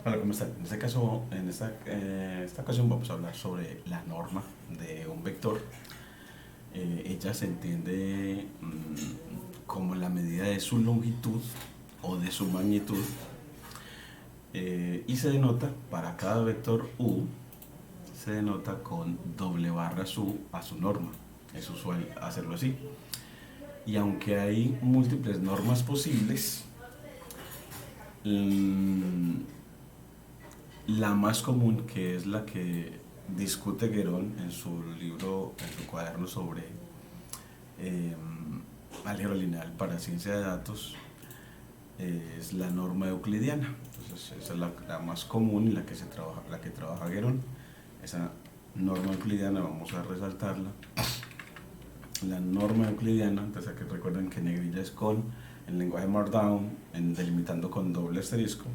Hola, ¿cómo está? En este caso, esta ocasión vamos a hablar sobre la norma de un vector. Ella se entiende como la medida de su longitud o de su magnitud, y se denota para cada vector u, se denota con doble barra su a su norma. Es usual hacerlo así. Y aunque hay múltiples normas posibles, mm, la más común, que es la que discute Guerón en su libro, en su cuaderno sobre eh, álgebra lineal para ciencia de datos, es la norma euclidiana. Entonces, esa es la más común y la que trabaja Guerón. Esa norma euclidiana vamos a resaltarla. La norma euclidiana, entonces aquí recuerden que negrilla es con el lenguaje Markdown, delimitando con doble asterisco.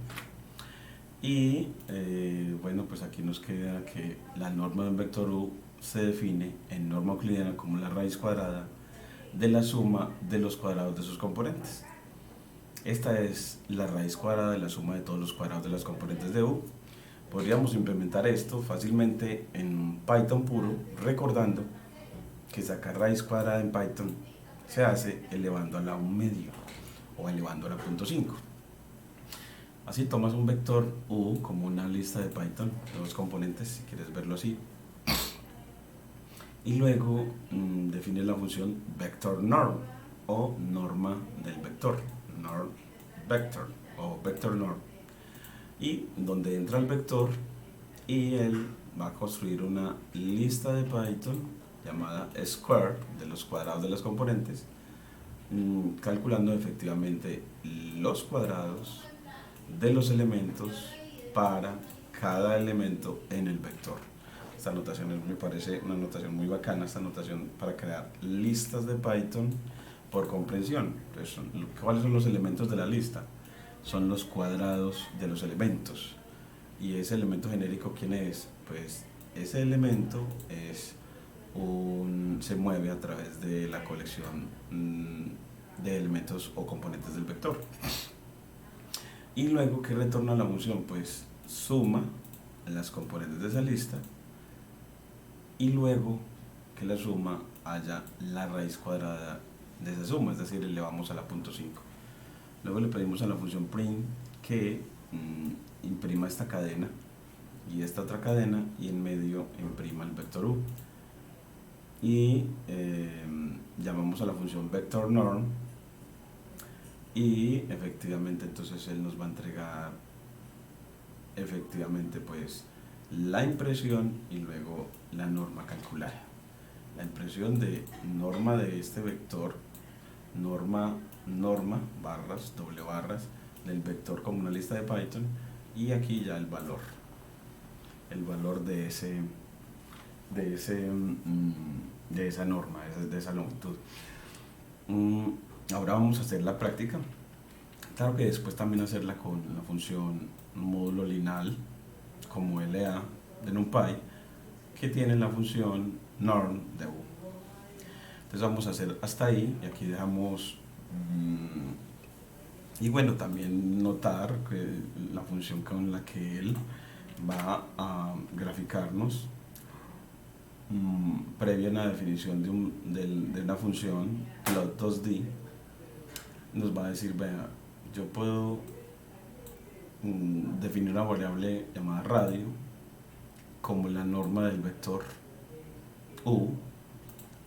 Y bueno, pues aquí nos queda que la norma de un vector u se define en norma euclidiana como la raíz cuadrada de la suma de los cuadrados de sus componentes. Esta es la raíz cuadrada de la suma de todos los cuadrados de las componentes de u. Podríamos implementar esto fácilmente en Python puro, recordando que sacar raíz cuadrada en Python se hace elevando a la 1 medio o elevando a la 0.5. Así tomas un vector u como una lista de Python de dos componentes, si quieres verlo así, y luego defines la función vector norm o norma del vector, norm vector o vector norm, y donde entra el vector, y él va a construir una lista de Python llamada square de los cuadrados de las componentes, calculando efectivamente los cuadrados de los elementos para cada elemento en el vector. Esta notación me parece una notación muy bacana, esta notación para crear listas de Python por comprensión. Entonces, ¿cuáles son los elementos de la lista? Son los cuadrados de los elementos. ¿Y ese elemento genérico quién es? Pues ese elemento se mueve a través de la colección de elementos o componentes del vector. Y luego, ¿qué retorna la función? Pues suma las componentes de esa lista, y luego que la suma haya la raíz cuadrada de esa suma, es decir, elevamos a la 0.5. Luego le pedimos a la función print que imprima esta cadena y esta otra cadena, y en medio imprima el vector u. Y llamamos a la función vector norm, y efectivamente entonces él nos va a entregar efectivamente pues la impresión y luego la norma calculada. La impresión de norma de este vector, norma barras, doble barras del vector como una lista de Python, y aquí ya el valor de esa norma, de esa longitud. Ahora vamos a hacer la práctica. Claro que después también hacerla con la función módulo lineal como LA de NumPy, que tiene la función norm de u. Entonces vamos a hacer hasta ahí, y aquí dejamos. Y bueno, también notar que la función con la que él va a graficarnos, previa a la definición de una función plot 2D, nos va a decir, vea, yo puedo definir una variable llamada radio como la norma del vector u,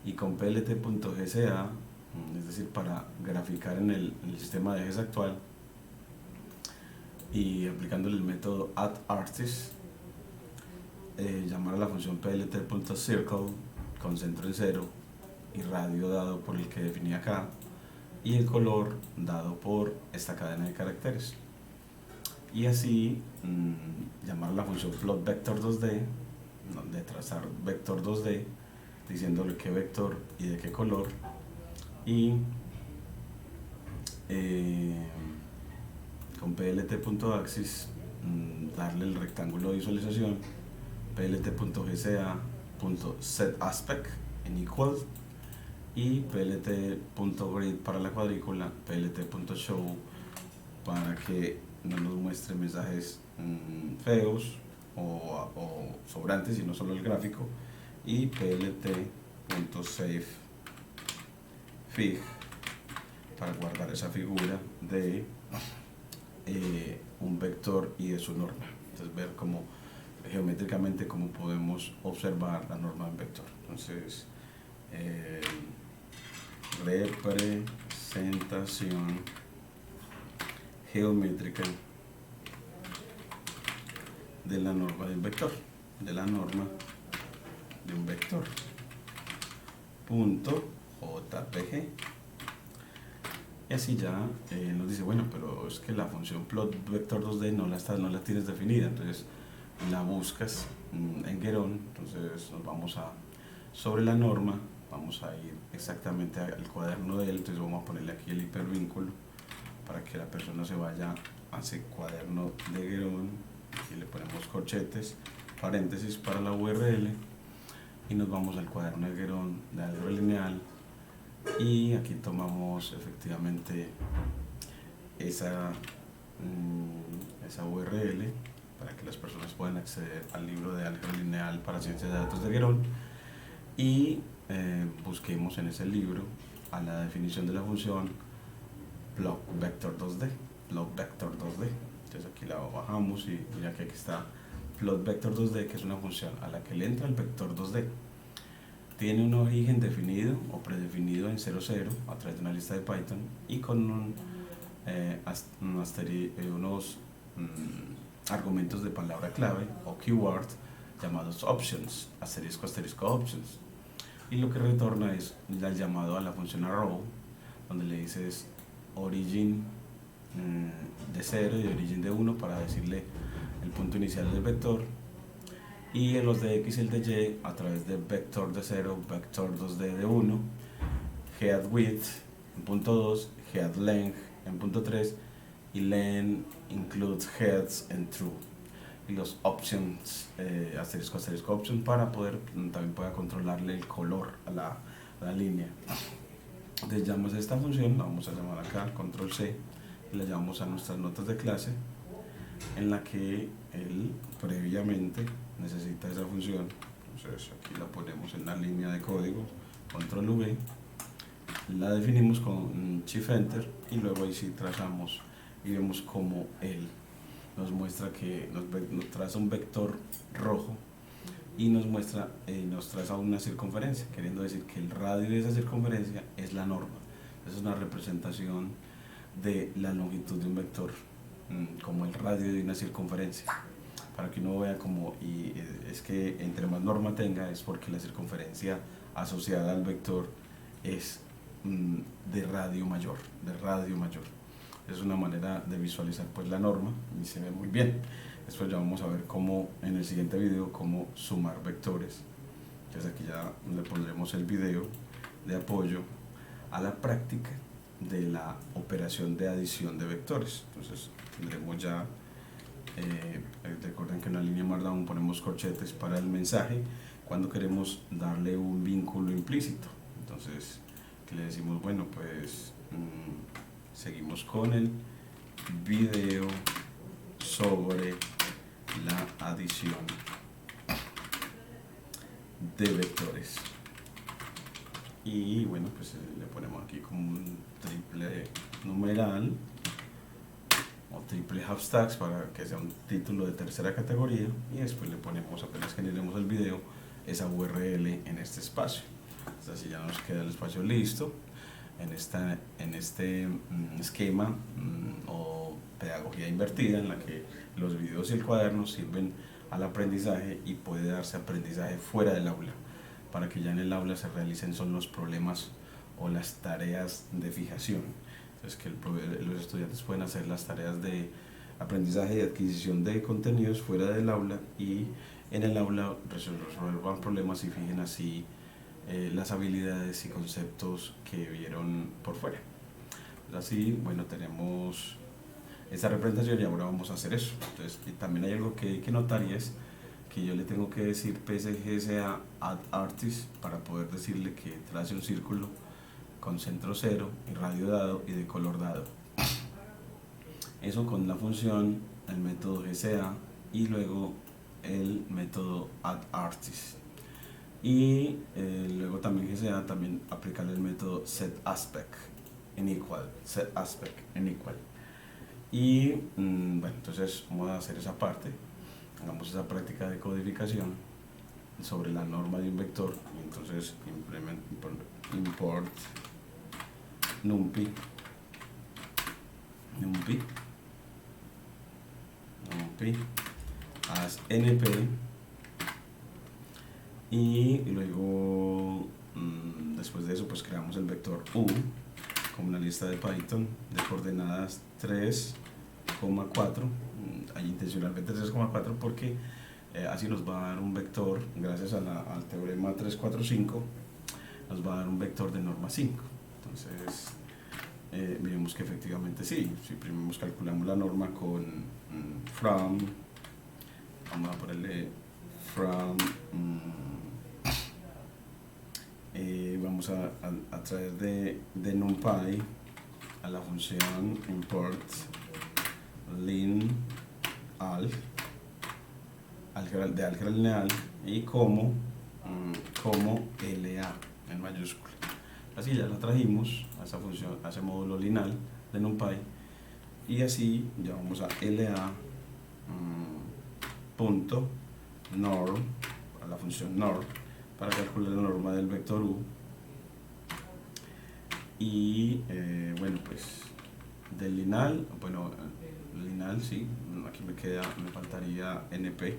y con plt.gca, es decir, para graficar en el sistema de ejes actual, y aplicándole el método addArtist, llamar a la función plt.circle con centro en 0 y radio dado por el que definí acá, y el color dado por esta cadena de caracteres, y así llamar a la función plot vector 2D, de trazar vector 2D diciéndole qué vector y de qué color, y con plt.axis darle el rectángulo de visualización, plt.gca.setAspect en equal, y plt.grid para la cuadrícula, plt.show para que no nos muestre mensajes feos o sobrantes, sino solo el gráfico, y plt.savefig para guardar esa figura de un vector y de su norma. Entonces ver cómo geométricamente cómo podemos observar la norma del vector. Entonces representación geométrica de la norma del vector, de la norma de un vector, punto jpg. Y así ya nos dice, bueno, pero es que la función plot vector 2D no la tienes definida, entonces la buscas en Gerón. Entonces nos vamos sobre la norma, vamos a ir exactamente al cuaderno de él. Entonces vamos a ponerle aquí el hipervínculo para que la persona se vaya a ese cuaderno de Gerón, y le ponemos corchetes, paréntesis para la URL, y nos vamos al cuaderno de Gerón de álgebra lineal, y aquí tomamos efectivamente esa URL para que las personas puedan acceder al libro de álgebra lineal para ciencias de datos de Gerón, y busquemos en ese libro a la definición de la función plot vector 2D. Entonces aquí la bajamos y mira que aquí está plot vector 2D, que es una función a la que le entra el vector 2D. Tiene un origen definido o predefinido en 0,0 a través de una lista de Python, y con unos argumentos de palabra clave o keyword llamados options, asterisco options, y lo que retorna es el llamado a la función arrow, donde le dices origin de 0 y origin de 1 para decirle el punto inicial del vector, y en los de x y el de y a través de vector de 0, vector 2D de 1, head width en punto 2, head length en punto 3, y len includes heads en true, y los options, asterisco options, para poder también pueda controlarle el color a la línea. Entonces llamamos a esta función, la vamos a llamar acá, control C, y la llamamos a nuestras notas de clase, en la que él previamente necesita esa función. Entonces aquí la ponemos en la línea de código, control V, la definimos con shift enter, y luego ahí sí trazamos y vemos como él nos muestra que nos traza un vector rojo, y nos traza una circunferencia, queriendo decir que el radio de esa circunferencia es la norma. Es una representación de la longitud de un vector como el radio de una circunferencia, para que uno vea como, y es que entre más norma tenga es porque la circunferencia asociada al vector es de radio mayor. Es una manera de visualizar pues la norma, y se ve muy bien. Después ya vamos a ver cómo en el siguiente video cómo sumar vectores. Entonces aquí ya le pondremos el video de apoyo a la práctica de la operación de adición de vectores. Entonces tendremos ya, recuerden que en la línea Markdown ponemos corchetes para el mensaje cuando queremos darle un vínculo implícito. Entonces que le decimos, bueno, pues seguimos con el video sobre la adición de vectores, y bueno, pues le ponemos aquí como un triple numeral o triple hashtags para que sea un título de tercera categoría, y después le ponemos, apenas generemos el video, esa URL en este espacio. Entonces así ya nos queda el espacio listo en este esquema o pedagogía invertida, en la que los videos y el cuaderno sirven al aprendizaje, y puede darse aprendizaje fuera del aula, para que ya en el aula se realicen son los problemas o las tareas de fijación. Entonces que los estudiantes pueden hacer las tareas de aprendizaje y adquisición de contenidos fuera del aula, y en el aula resuelvan problemas y fijen así las habilidades y conceptos que vieron por fuera. Así, bueno, tenemos esta representación, y ahora vamos a hacer eso. Entonces, y también hay algo que hay que notar, y es que yo le tengo que decir psgsa add artist para poder decirle que trace un círculo con centro 0 y radio dado y de color dado. Eso con la función, el método GCA y luego el método addArtist. Y luego también GCA también aplicar el método setAspect en equal, setAspect en equal. Y bueno, entonces vamos a hacer esa parte, hagamos esa práctica de codificación sobre la norma de un vector. Entonces import numpy as np, y luego después de eso pues creamos el vector u como una lista de Python de coordenadas 3,4, hay intencionalmente 3,4 porque así nos va a dar un vector, gracias al teorema 345 nos va a dar un vector de norma 5. Entonces miremos que efectivamente sí, si primero calculamos la norma con from, vamos a ponerle from, vamos a traer de numpy a la función import lin de álgebra lineal y como LA en mayúscula. Así ya la trajimos a esa función, a ese módulo lineal de numpy, y así ya vamos a LA punto norm, a la función norm, para calcular la norma del vector u. Y bueno, pues del lineal, bueno, lineal sí, aquí me faltaría np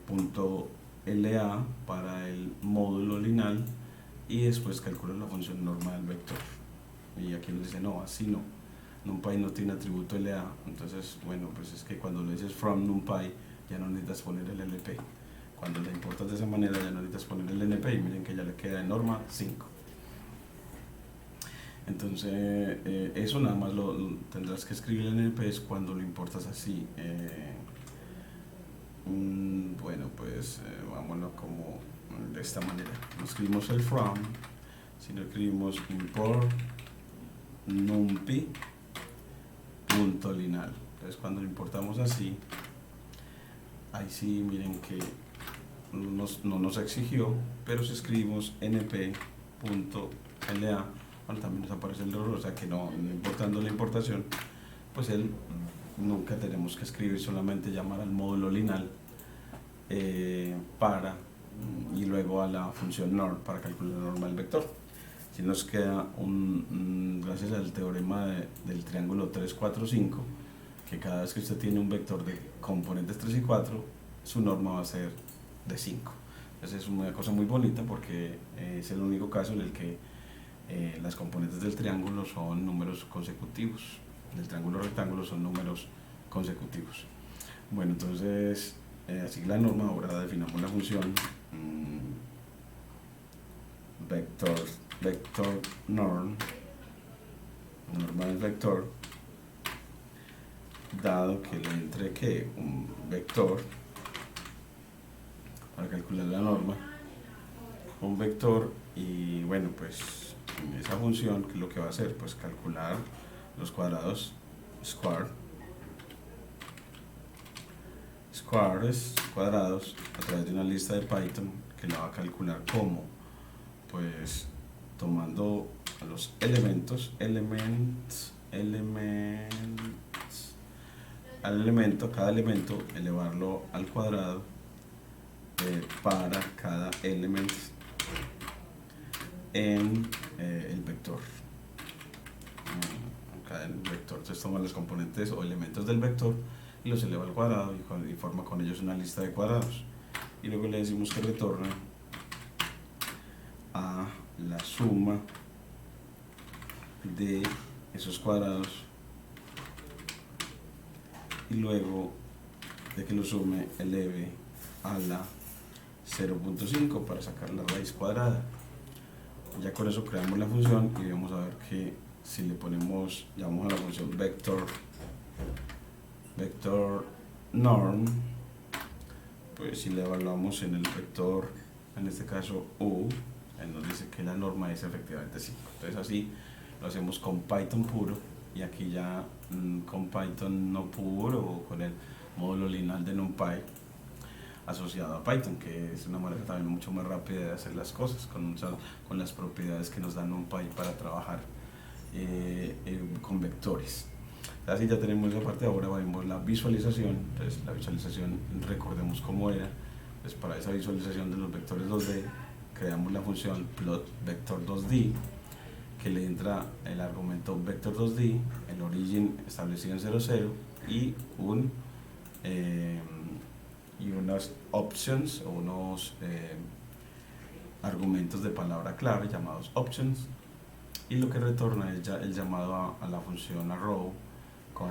punto LA para el módulo lineal, y después calculo la función norma del vector. Y aquí nos dice no, así no, numpy no tiene atributo LA. Entonces bueno, pues es que cuando le dices from numpy ya no necesitas poner el LP, cuando le importas de esa manera ya no necesitas poner el NP, y miren que ya le queda en norma 5. Entonces eso nada más lo tendrás que escribir en el NP es cuando lo importas así. Bueno, pues vámonos como de esta manera. No escribimos el from, sino escribimos import numpy punto lineal. Entonces cuando lo importamos así, ahí sí miren que no nos exigió, pero si escribimos np punto la, bueno, también nos aparece el error, o sea que no importando la importación, pues nunca tenemos que escribir, solamente llamar al módulo lineal y luego a la función norm para calcular la norma del vector. Si nos queda gracias al teorema del triángulo 3, 4, 5, que cada vez que usted tiene un vector de componentes 3 y 4, su norma va a ser de 5. Entonces es una cosa muy bonita porque es el único caso en el que las componentes del triángulo son números consecutivos, del triángulo rectángulo son números consecutivos. Bueno, entonces así la norma, ahora definamos la función vector norm, norma del vector, dado que le entre que un vector para calcular la norma, un vector, y bueno, pues en esa función que lo que va a hacer, pues calcular los cuadrados squares cuadrados a través de una lista de Python que la va a calcular como, pues tomando los elementos al elemento, cada elemento elevarlo al cuadrado para cada elemento en el vector. Cada vector, entonces toma los componentes o elementos del vector y los eleva al cuadrado y forma con ellos una lista de cuadrados, y luego le decimos que retorne a la suma de esos cuadrados, y luego de que lo sume eleve a la 0.5 para sacar la raíz cuadrada. Ya con eso creamos la función y vamos a ver que si le ponemos, llamamos a la función vector norm, pues si le evaluamos en el vector, en este caso u, él nos dice que la norma es efectivamente 5. Entonces así lo hacemos con Python puro, y aquí ya con Python no puro o con el módulo lineal de NumPy asociado a Python, que es una manera también mucho más rápida de hacer las cosas con las propiedades que nos da NumPy para trabajar con vectores. Así ya tenemos esa parte. Ahora vemos la visualización. Entonces la visualización, recordemos cómo era. Pues para esa visualización de los vectores 2D creamos la función plot vector 2D, que le entra el argumento vector 2D, el origin establecido en 00 y unas options o unos argumentos de palabra clave llamados options, y lo que retorna es ya el llamado a la función arrow con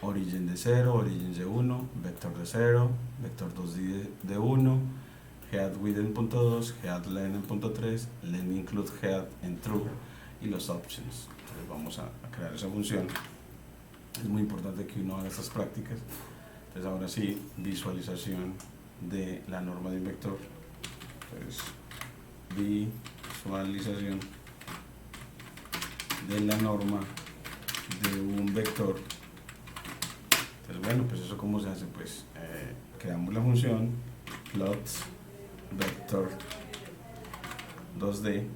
origin de 0, origin de 1, vector de 0, vector 2D de 1, head width en punto 2, head length en punto 3, len include head en true, y los options. Entonces vamos a crear esa función. Es muy importante que uno haga estas prácticas. Entonces ahora sí, visualización de la norma de un vector. Entonces, visualización de la norma de un vector. Entonces bueno, pues eso cómo se hace, pues creamos la función plot vector 2D,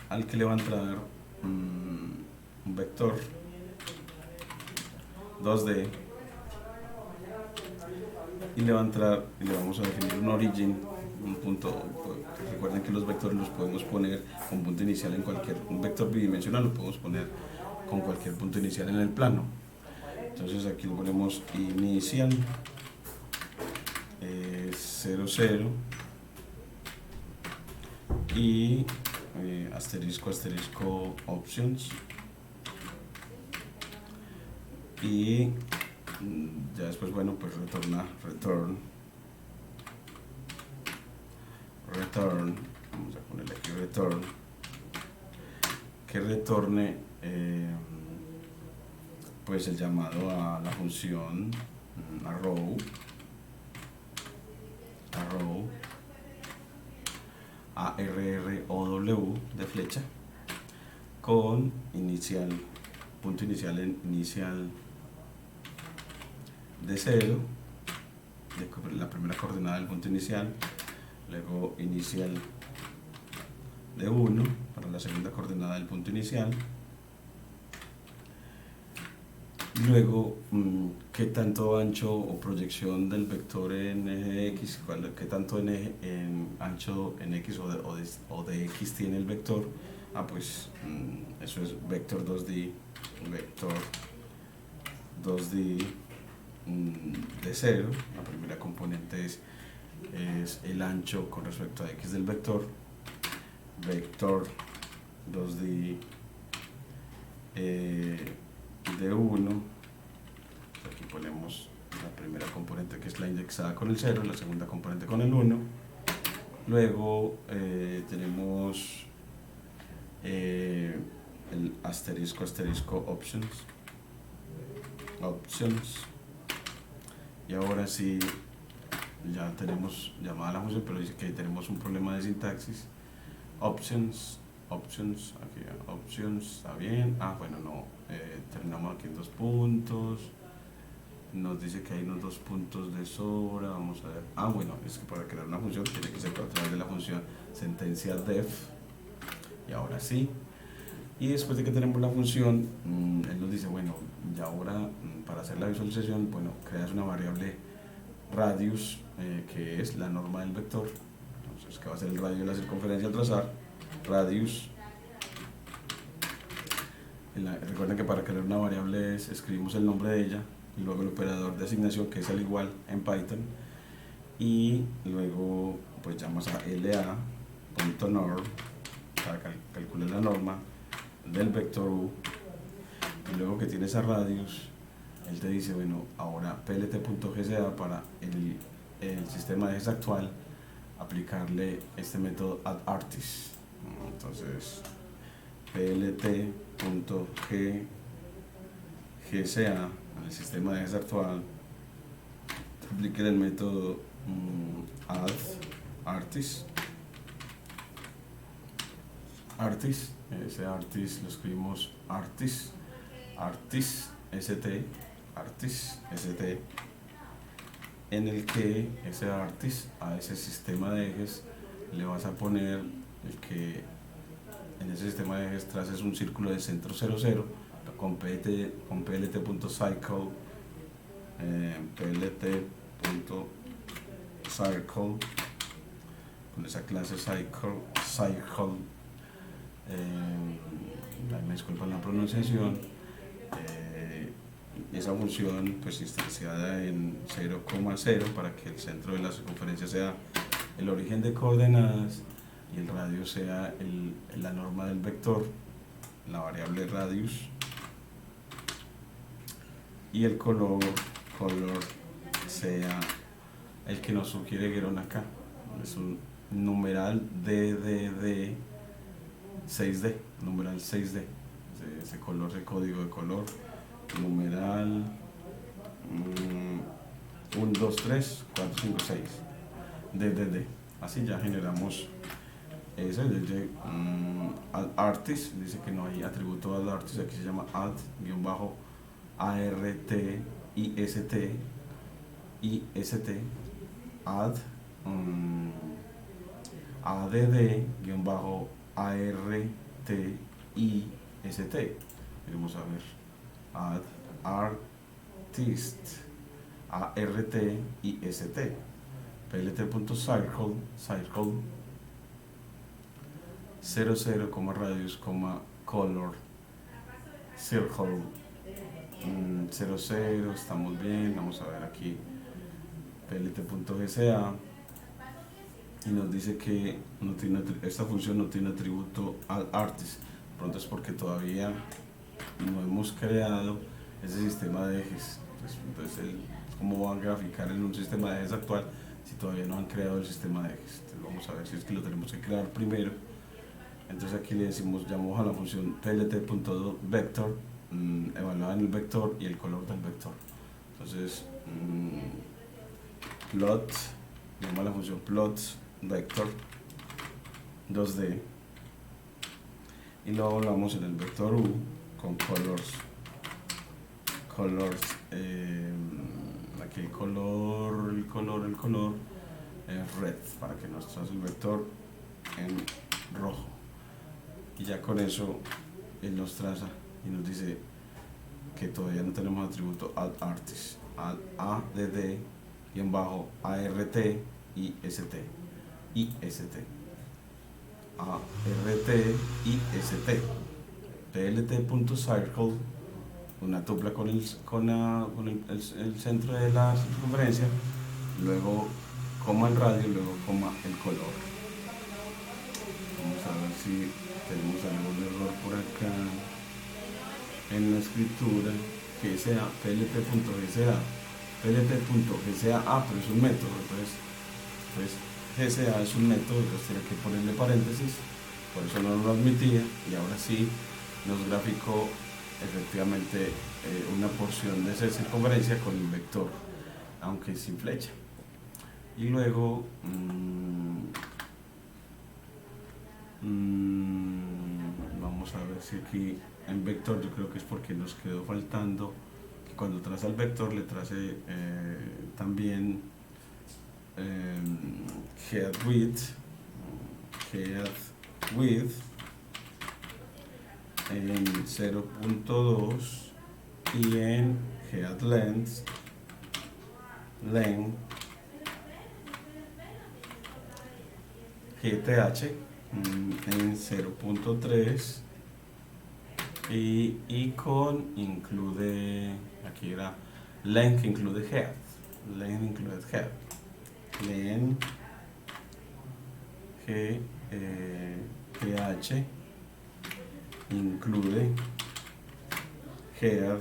al que le va a entrar un vector 2D, y le va a entrar y le vamos a definir un origin, un punto. Recuerden que los vectores los podemos poner con punto inicial en cualquier, un vector bidimensional lo podemos poner con cualquier punto inicial en el plano. Entonces aquí lo ponemos inicial 0, 0 y asterisco, asterisco, options, y ya después, bueno, pues return, vamos a ponerle aquí return, que retorne pues el llamado a la función arrow arrow de flecha, con inicial, punto inicial en inicial de 0, de la primera coordenada del punto inicial, luego inicial de 1 para la segunda coordenada del punto inicial, luego qué tanto ancho o proyección del vector en eje x, qué tanto en ancho en x o de x tiene el vector. Pues eso es vector 2D, vector 2D de 0. La primera componente es el ancho con respecto a x del vector, vector 2D de 1. Aquí ponemos la primera componente, que es la indexada con el 0, la segunda componente con el 1. Luego tenemos el asterisco, asterisco, options, y ahora sí ya tenemos llamada la función, pero dice que tenemos un problema de sintaxis. Options, aquí options, está bien. Bueno, no, terminamos aquí en 2 puntos, nos dice que hay unos 2 puntos de sobra. Vamos a ver, bueno, es que para crear una función tiene que ser a través de la función sentencia def. Y ahora sí, y después de que tenemos la función, él nos dice, bueno, y ahora para hacer la visualización, bueno, creas una variable radius, que es la norma del vector. Entonces, que va a ser el radio de la circunferencia al trazar, radius. Recuerden que para crear una variable escribimos el nombre de ella y luego el operador de asignación, que es el igual en Python, y luego pues llamas a la.norm para calcular la norma del vector u, y luego que tiene esa radius, él te dice, bueno, ahora plt.gca para el sistema de ejes actual, aplicarle este método addArtist. Entonces plt.gca en el sistema de ejes actual, aplique el método addArtist, artist, ese artist lo escribimos artist, artist, st, artist, st, en el que ese artist, a ese sistema de ejes, le vas a poner el que en ese sistema de ejes traces un círculo de centro 0, 0 con plt.cycle, plt.circle, con esa clase cycle, me disculpan la pronunciación, esa función pues instanciada en 0,0 para que el centro de la circunferencia sea el origen de coordenadas y el radio sea la norma del vector, la variable radius, y el color sea el que nos sugiere Guerón acá. Es un numeral DDD 6D, numeral 6D, ese color, ese código de color, numeral 1, 2, 3, 4, 5, 6, DDD. Así ya generamos eso. Desde add artist, dice que no hay atributo add artist, aquí se llama add-art, add add-artist. Vamos a ver, add artist, artist, plt.circle, circle 0, 0, radius, color, circle 0, 0, estamos bien. Vamos a ver aquí plt.gca y nos dice que no tiene, esta función no tiene atributo al artist. Pronto es porque todavía no hemos creado ese sistema de ejes. Entonces ¿cómo van a graficar en un sistema de ejes actual si todavía no han creado el sistema de ejes? Entonces vamos a ver si es que lo tenemos que crear primero. Entonces aquí le decimos, llamamos a la función plt.vector, evaluada en el vector y el color del vector. Entonces plot, llamamos a la función plot vector 2D y lo evaluamos en el vector u con colors, aquí el color es red para que nos trace el vector en rojo, y ya con eso él nos traza y nos dice que todavía no tenemos atributo add artist, add art y st, art y st, plt.circle, una tupla con el centro de la circunferencia, luego coma el radio, luego coma el color. Vamos a ver si tenemos algún error por acá en la escritura, que sea plt.gca, pero es un método, entonces gca es un método, entonces tiene que ponerle paréntesis, por eso no lo admitía, y ahora sí nos graficó efectivamente una porción de esa circunferencia con el vector, aunque sin flecha. Y luego vamos a ver si aquí en vector, yo creo que es porque nos quedó faltando que cuando traza el vector le trace también head width en 0.2 y en head length GTH en 0.3 y con include, aquí era length include head, len GTH include head,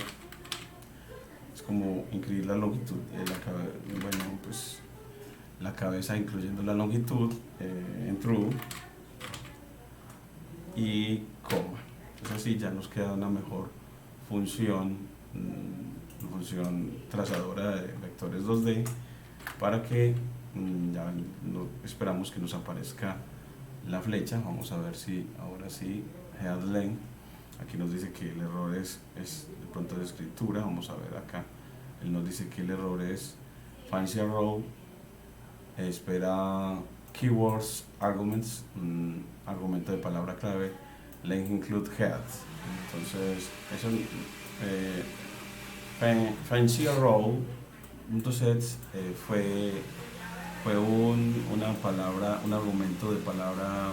es como incluir la longitud, bueno, pues la cabeza incluyendo la longitud en true y coma. Entonces así ya nos queda una mejor función trazadora de vectores 2D para que ya esperamos que nos aparezca la flecha. Vamos a ver si ahora sí head length. Aquí nos dice que el error es de pronto de escritura. Vamos a ver acá. Él nos dice que el error es fancy row. Espera keywords, arguments, argumento de palabra clave, length include head. Entonces, eso fancy row .sets fue una palabra, un argumento de palabra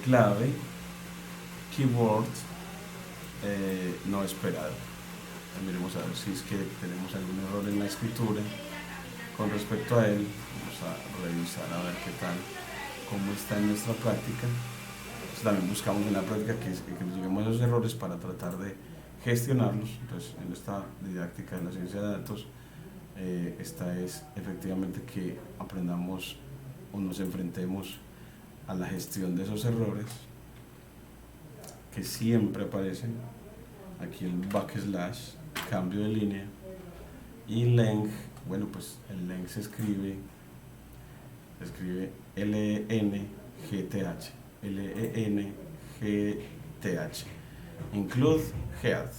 clave, keyword no esperado. Miremos a ver si es que tenemos algún error en la escritura con respecto a él. Vamos a revisar a ver qué tal, cómo está en nuestra práctica. Entonces, también buscamos en la práctica que nos lleguemos a esos errores para tratar de gestionarlos. Entonces, en esta didáctica de la ciencia de datos, esta es efectivamente que aprendamos o nos enfrentemos a la gestión de esos errores que siempre aparecen. Aquí el backslash, cambio de línea, y length. Bueno, pues el length se escribe L-E-N-G-T-H, L-E-N-G-T-H, include head.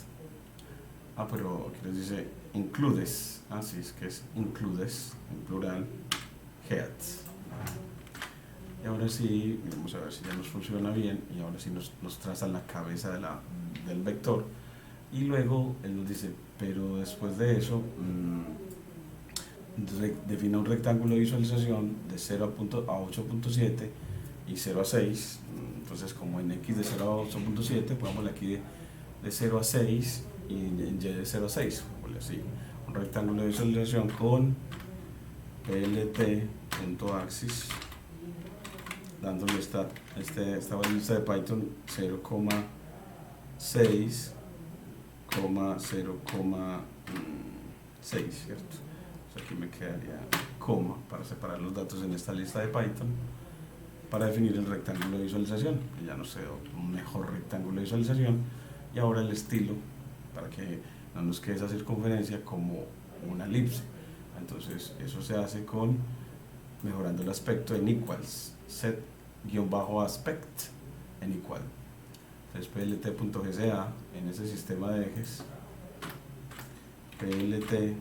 Pero aquí les dice includes, así es que es includes en plural, heads. Y ahora sí, vamos a ver si ya nos funciona bien, y ahora sí nos traza la cabeza del vector, y luego él nos dice, pero después de eso defina un rectángulo de visualización de 0 a 8.7 y 0 a 6. Entonces, como en X de 0 a 8.7, pongámosle aquí de 0 a 6 y en Y de 0 a 6, así, un rectángulo de visualización con plt.axis, dándole esta lista de Python 0,6, 0,6, ¿cierto? Aquí me quedaría coma para separar los datos en esta lista de Python para definir el rectángulo de visualización, que ya nos quedó un mejor rectángulo de visualización. Y ahora el estilo, para que no nos quede esa circunferencia como una elipse. Entonces eso se hace con mejorando el aspecto en equals, set-aspect en equal. Entonces plt.gca en ese sistema de ejes, plt.gca,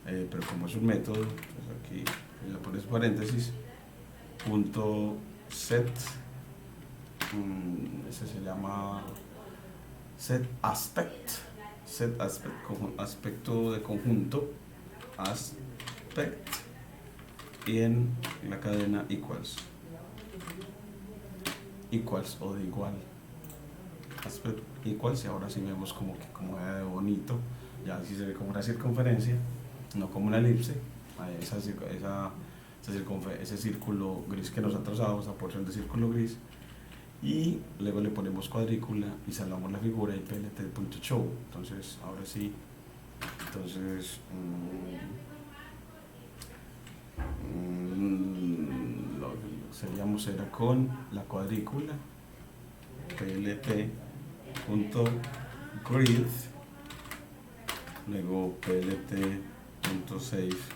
pero como es un método, pues aquí le pones paréntesis, punto set, ese se llama set aspect, aspecto de conjunto, aspect, y en la cadena equals o de igual, aspect equals, y ahora sí vemos como de bonito, ya sí se ve como una circunferencia, no como una elipse, ese círculo gris que nos ha trazado, esa porción de círculo gris, y luego le ponemos cuadrícula y salvamos la figura y plt.show. Entonces ahora sí, lo que seríamos era con la cuadrícula, plt.grid, luego plt.savefig,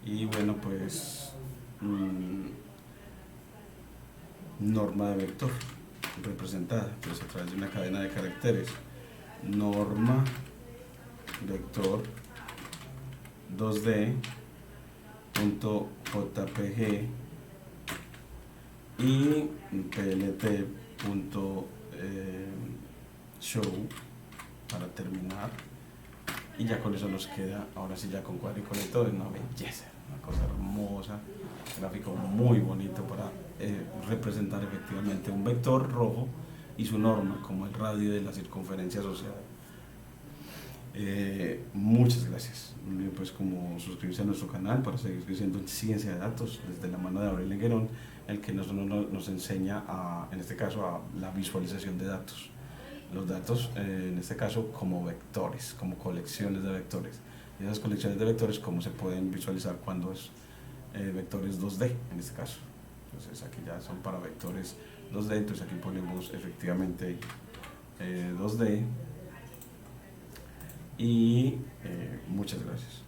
y bueno, pues norma de vector representada pues a través de una cadena de caracteres, norma vector 2d.jpg y plt.show para terminar, y ya con eso nos queda, ahora sí ya con cuadrícula y todo, una belleza, una cosa hermosa, un gráfico muy bonito para representar efectivamente un vector rojo y su norma como el radio de la circunferencia asociada. Muchas gracias. Pues como suscribirse a nuestro canal para seguir creciendo en ciencia de datos desde la mano de Abril Lenguerón, el que nos enseña en este caso a la visualización de datos. Los datos en este caso como vectores, como colecciones de vectores. Y esas colecciones de vectores cómo se pueden visualizar cuando es vectores 2D en este caso. Entonces aquí ya son para vectores 2D, entonces aquí ponemos efectivamente 2D, y muchas gracias.